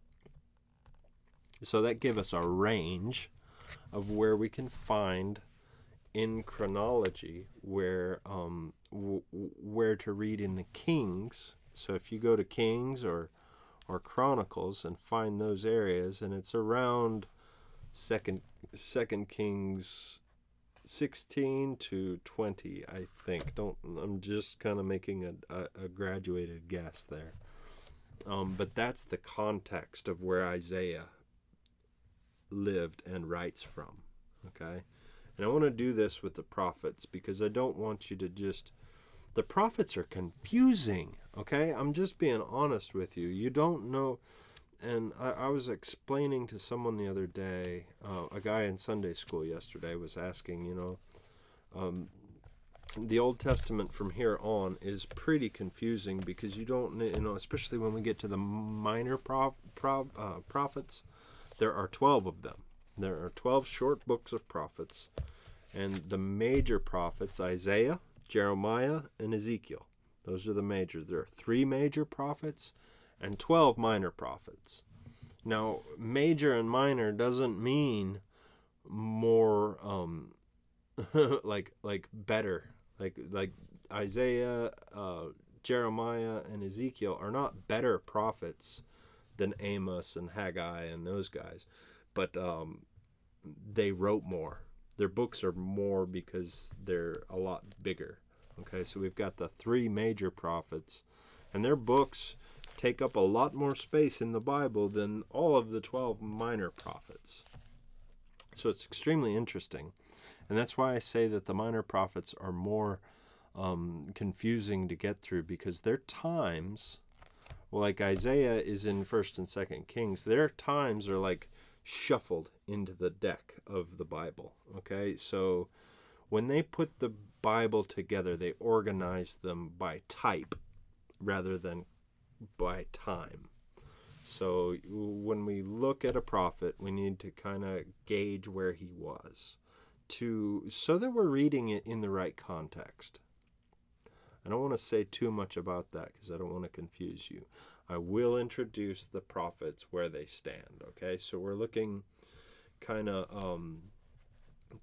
So that gives us a range of where we can find in chronology where to read in the Kings. So if you go to Kings or Chronicles and find those areas, and it's around Second Kings 16 to 20, I think. I'm just kind of making a graduated guess there. But that's the context of where Isaiah lived and writes from. Okay? And I want to do this with the prophets because I don't want you to just... The prophets are confusing. Okay? I'm just being honest with you. You don't know... And I was explaining to someone the other day, a guy in Sunday school yesterday was asking, the Old Testament from here on is pretty confusing because you don't, especially when we get to the minor prophets, there are 12 of them. There are 12 short books of prophets, and the major prophets, Isaiah, Jeremiah, and Ezekiel. Those are the majors. There are 3 major prophets and 12 minor prophets. Now, major and minor doesn't mean more like better. Like Isaiah, Jeremiah, and Ezekiel are not better prophets than Amos and Haggai and those guys, but they wrote more. Their books are more because they're a lot bigger. Okay, so we've got the 3 major prophets, and their books take up a lot more space in the Bible than all of the 12 minor prophets. So it's extremely interesting. And that's why I say that the minor prophets are more confusing to get through, because their times, well, like Isaiah is in 1st and 2nd Kings, their times are like shuffled into the deck of the Bible. Okay, so when they put the Bible together, they organize them by type rather than by time. So when we look at a prophet, we need to kind of gauge where he was, so that we're reading it in the right context. I don't want to say too much about that because I don't want to confuse you. I will introduce the prophets where they stand. Okay, so we're looking kind of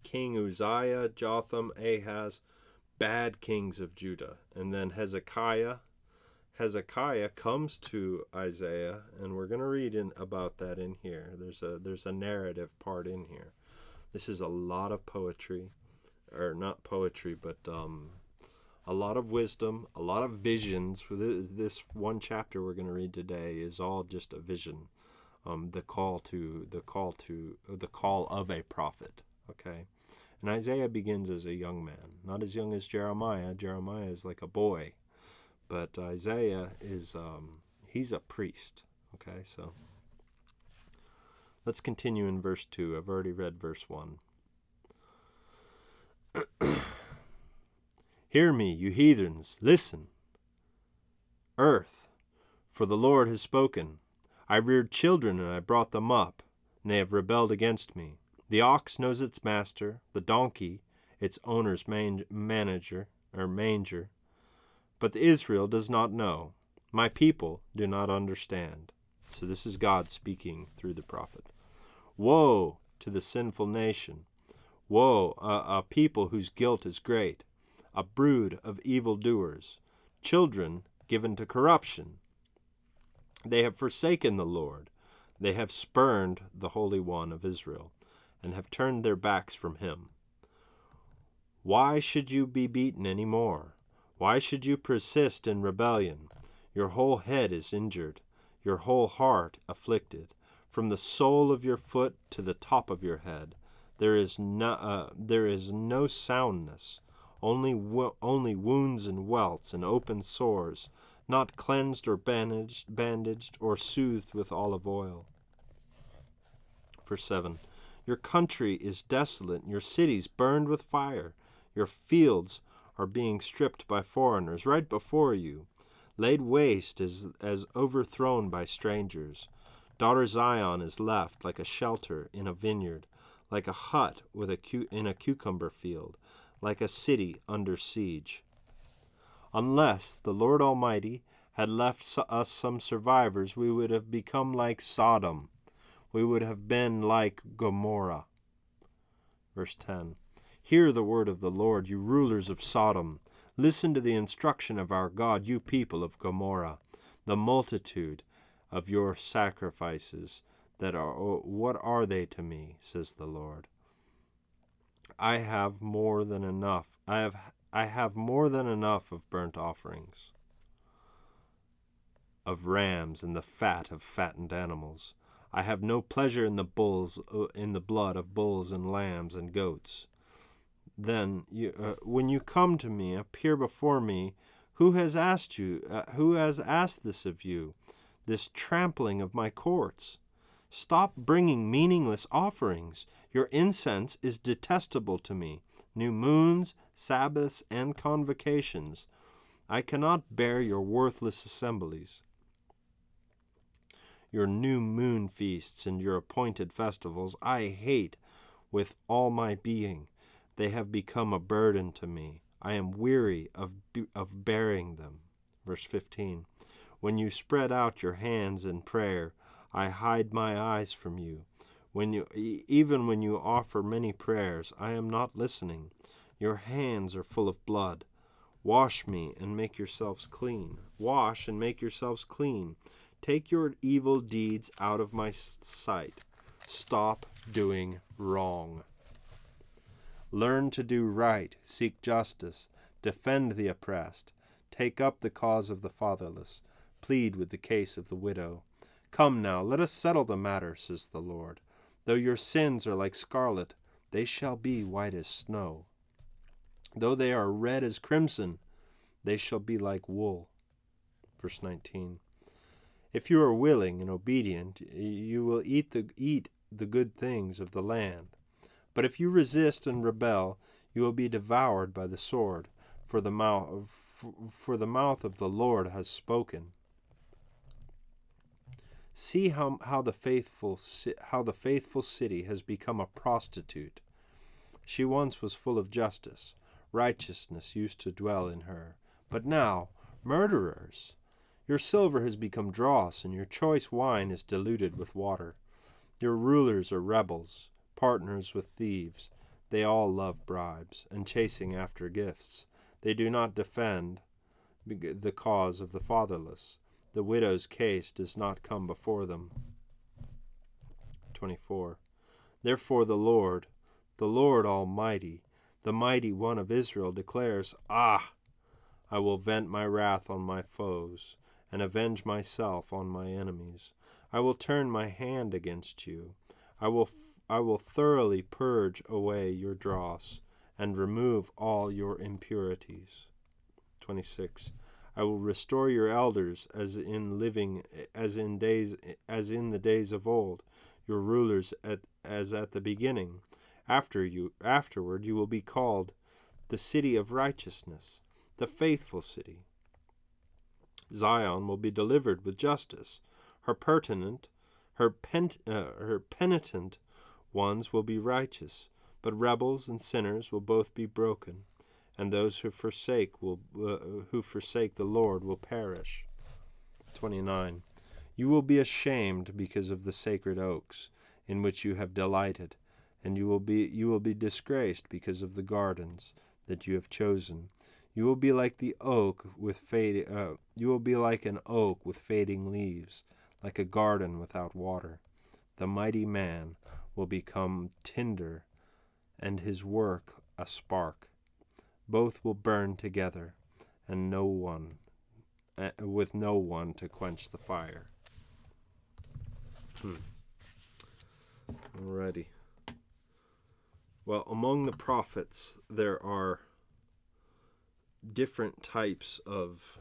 King Uzziah, Jotham, Ahaz, bad kings of Judah, and then Hezekiah. Hezekiah comes to Isaiah, and we're going to read about that in here. There's a narrative part in here. This is a lot of poetry, or not poetry, but a lot of wisdom, a lot of visions. For this one chapter we're going to read today is all just a vision, the call of a prophet. Okay, and Isaiah begins as a young man, not as young as Jeremiah. Jeremiah is like a boy. But Isaiah is, he's a priest. Okay, so let's continue in verse 2. I've already read verse 1. Hear me, you heathens, listen. Earth, for the Lord has spoken. I reared children and I brought them up, and they have rebelled against me. The ox knows its master, the donkey, its owner's manger. But Israel does not know. My people do not understand. So this is God speaking through the prophet. Woe to the sinful nation. Woe, a people whose guilt is great. A brood of evildoers. Children given to corruption. They have forsaken the Lord. They have spurned the Holy One of Israel, and have turned their backs from him. Why should you be beaten any more? Why should you persist in rebellion? Your whole head is injured, your whole heart afflicted. From the sole of your foot to the top of your head, there is no soundness, only wounds and welts and open sores, not cleansed or bandaged or soothed with olive oil. Verse 7. Your country is desolate, your cities burned with fire, your fields are being stripped by foreigners right before you, laid waste as overthrown by strangers. Daughter Zion is left like a shelter in a vineyard, like a hut in a cucumber field, like a city under siege. Unless the Lord Almighty had left us some survivors, we would have become like Sodom. We would have been like Gomorrah. Verse 10. Hear the word of the Lord, you rulers of Sodom. Listen to the instruction of our God, you people of Gomorrah. The multitude of your sacrifices what are they to me, says the Lord? I have more than enough. I have more than enough of burnt offerings, of rams and the fat of fattened animals. I have no pleasure in the blood of bulls and lambs and goats. Then, when you come to me, appear before me. Who has asked this of you? This trampling of my courts? Stop bringing meaningless offerings. Your incense is detestable to me. New moons, Sabbaths, and convocations. I cannot bear your worthless assemblies. Your new moon feasts and your appointed festivals I hate with all my being. They have become a burden to me. I am weary of bearing them. Verse 15. When you spread out your hands in prayer, I hide my eyes from you. Even when you offer many prayers, I am not listening. Your hands are full of blood. Wash me and make yourselves clean. Wash and make yourselves clean. Take your evil deeds out of my sight. Stop doing wrong. Learn to do right, seek justice, defend the oppressed, take up the cause of the fatherless, plead with the case of the widow. Come now, let us settle the matter, says the Lord. Though your sins are like scarlet, they shall be white as snow. Though they are red as crimson, they shall be like wool. Verse 19. If you are willing and obedient, you will eat the good things of the land. But if you resist and rebel, you will be devoured by the sword, for the mouth of the Lord has spoken. See how the faithful city has become a prostitute. She once was full of justice. Righteousness used to dwell in her. But now, murderers! Your silver has become dross, and your choice wine is diluted with water. Your rulers are rebels, partners with thieves. They all love bribes and chasing after gifts. They do not defend the cause of the fatherless. The widow's case does not come before them. 24. Therefore the Lord Almighty, the Mighty One of Israel, declares, I will vent my wrath on my foes, and avenge myself on my enemies. I will turn my hand against you. I will thoroughly purge away your dross, and remove all your impurities. 26. I will restore your elders as in the days of old, your rulers as at the beginning. Afterward you will be called the city of righteousness, the faithful city. Zion will be delivered with justice. Her penitent ones will be righteous, but rebels and sinners will both be broken, and those who forsake the Lord will perish. 29. You will be ashamed because of the sacred oaks in which you have delighted, and you will be disgraced because of the gardens that you have chosen. You will be like an oak with fading leaves, like a garden without water. The mighty man will become tinder, and his work a spark. Both will burn together, and with no one to quench the fire. Alrighty. Well, among the prophets, there are different types of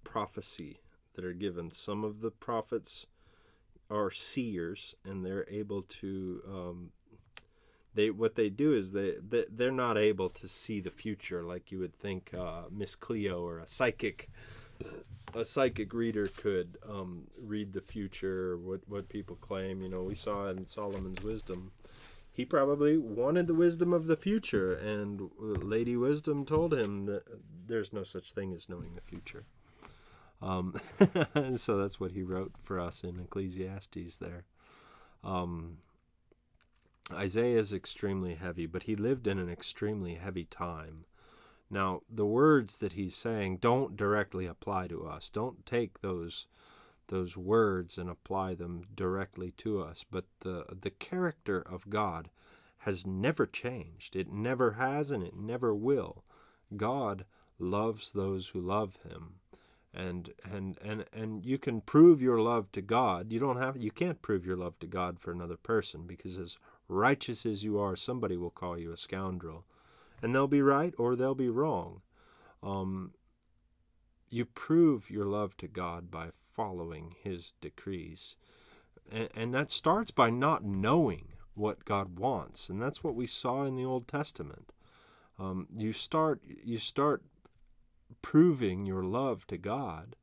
prophecy that are given. Some of the prophets are seers, and they're able to what they do is they're not able to see the future like you would think Miss Cleo or a psychic reader could read the future, what people claim. We saw in Solomon's wisdom, he probably wanted the wisdom of the future, and Lady Wisdom told him that there's no such thing as knowing the future. So that's what he wrote for us in Ecclesiastes there. Isaiah is extremely heavy, but he lived in an extremely heavy time. Now, the words that he's saying don't directly apply to us. Don't take those words and apply them directly to us. But the character of God has never changed. It never has, and it never will. God loves those who love him. And you can prove your love to God. You can't prove your love to God for another person, because as righteous as you are, somebody will call you a scoundrel. And they'll be right or they'll be wrong. You prove your love to God by following his decrees. And that starts by not knowing what God wants. And that's what we saw in the Old Testament. You start proving your love to God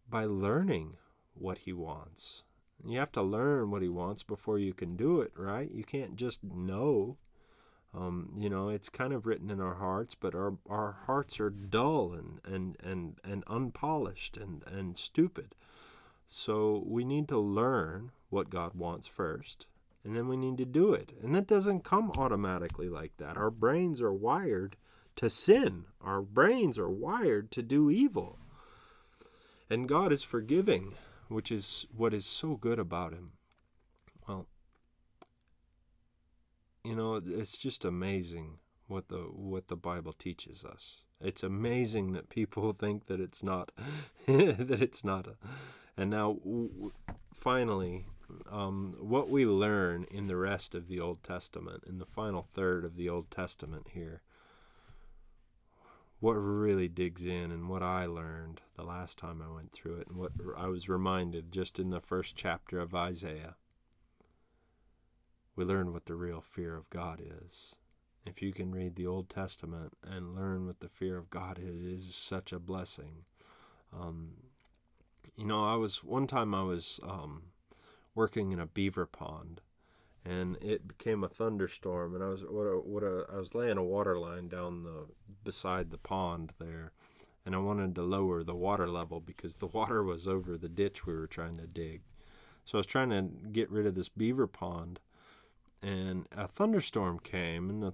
by learning what he wants. You have to learn what he wants before you can do it, right? You can't just know. It's kind of written in our hearts, but our hearts are dull and unpolished and stupid. So we need to learn what God wants first, and then we need to do it. And that doesn't come automatically like that. Our brains are wired to sin. Our brains are wired to do evil. And God is forgiving, which is what is so good about him. Well, it's just amazing what the Bible teaches us. It's amazing that people think that it's not, and now, finally, what we learn in the rest of the Old Testament, in the final third of the Old Testament here, what really digs in, and what I learned the last time I went through it, and what I was reminded just in the first chapter of Isaiah, we learn what the real fear of God is. If you can read the Old Testament and learn what the fear of God is, it is such a blessing. One time I was working in a beaver pond, and it became a thunderstorm, and I was laying a water line down beside the pond there, and I wanted to lower the water level because the water was over the ditch we were trying to dig. So I was trying to get rid of this beaver pond, and a thunderstorm came, and I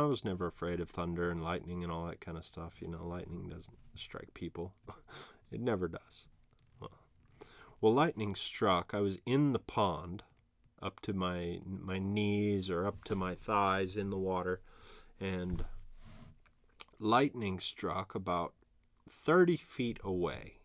was never afraid of thunder and lightning and all that kind of stuff. Lightning doesn't strike people. It never does. Well, lightning struck. I was in the pond, up to my knees or up to my thighs in the water, and lightning struck about 30 feet away.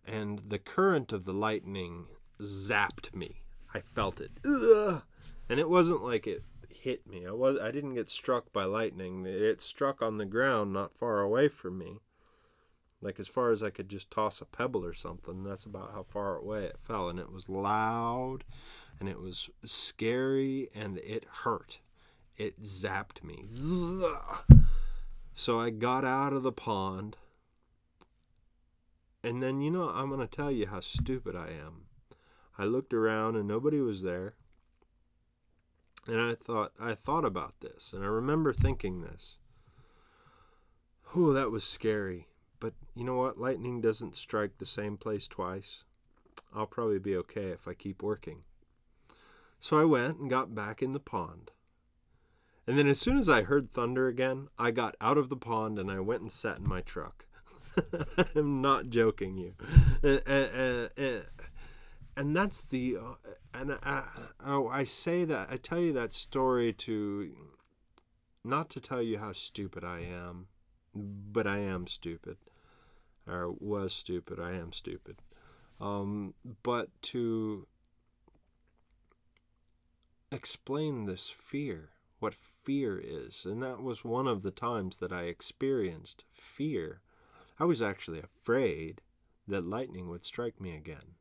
And the current of the lightning zapped me. I felt it. Ugh! And it wasn't like it hit me. I didn't get struck by lightning. It struck on the ground not far away from me. Like as far as I could just toss a pebble or something. That's about how far away it fell. And it was loud, and it was scary, and it hurt. It zapped me. So I got out of the pond. And then, I'm going to tell you how stupid I am. I looked around and nobody was there. And I thought about this, and I remember thinking this. Oh, that was scary. But you know what? Lightning doesn't strike the same place twice. I'll probably be okay if I keep working. So I went and got back in the pond. And then as soon as I heard thunder again, I got out of the pond and I went and sat in my truck. I'm not joking you. And that's I say that, I tell you that story not to tell you how stupid I am, but I am stupid, or was stupid, I am stupid, but to explain this fear, what fear is. And that was one of the times that I experienced fear. I was actually afraid that lightning would strike me again,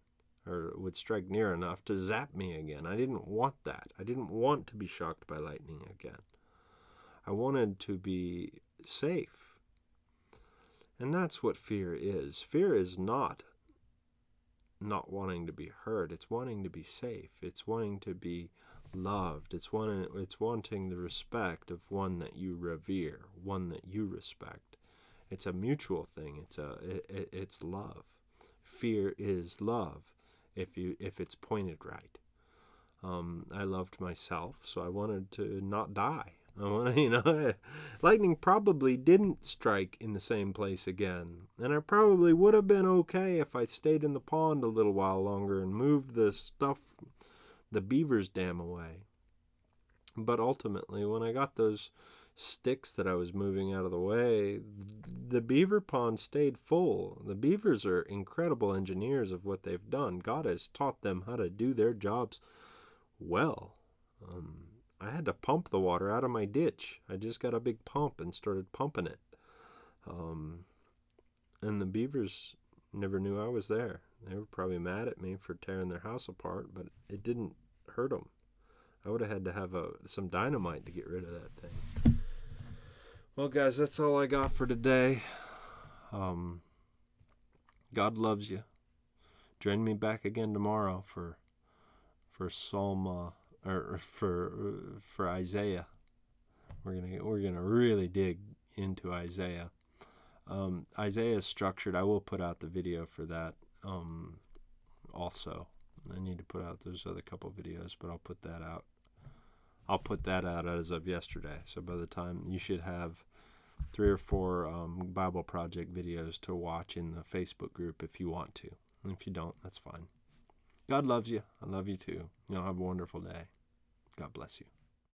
or would strike near enough to zap me again. I didn't want that. I didn't want to be shocked by lightning again. I wanted to be safe. And that's what fear is. Fear is not wanting to be hurt. It's wanting to be safe. It's wanting to be loved. It's wanting the respect of one that you revere, one that you respect. It's a mutual thing. It's love. Fear is love if it's pointed right. I loved myself, so I wanted to not die. I want lightning probably didn't strike in the same place again, and I probably would have been okay if I stayed in the pond a little while longer and moved the beaver's dam away. But ultimately, when I got those sticks that I was moving out of the way, the beaver pond stayed full. The beavers are incredible engineers of what they've done. God has taught them how to do their jobs well. I had to pump the water out of my ditch. I just got a big pump and started pumping it. And the beavers never knew I was there. They were probably mad at me for tearing their house apart, but it didn't hurt them. I would have had to have some dynamite to get rid of that thing. Well, guys, that's all I got for today. God loves you. Join me back again tomorrow for Psalm or for Isaiah. We're gonna really dig into Isaiah. Isaiah is structured. I will put out the video for that. Also, I need to put out those other couple videos, but I'll put that out. I'll put that out as of yesterday. So by the time, you should have 3 or 4 Bible Project videos to watch in the Facebook group if you want to. And if you don't, that's fine. God loves you. I love you too. Have a wonderful day. God bless you.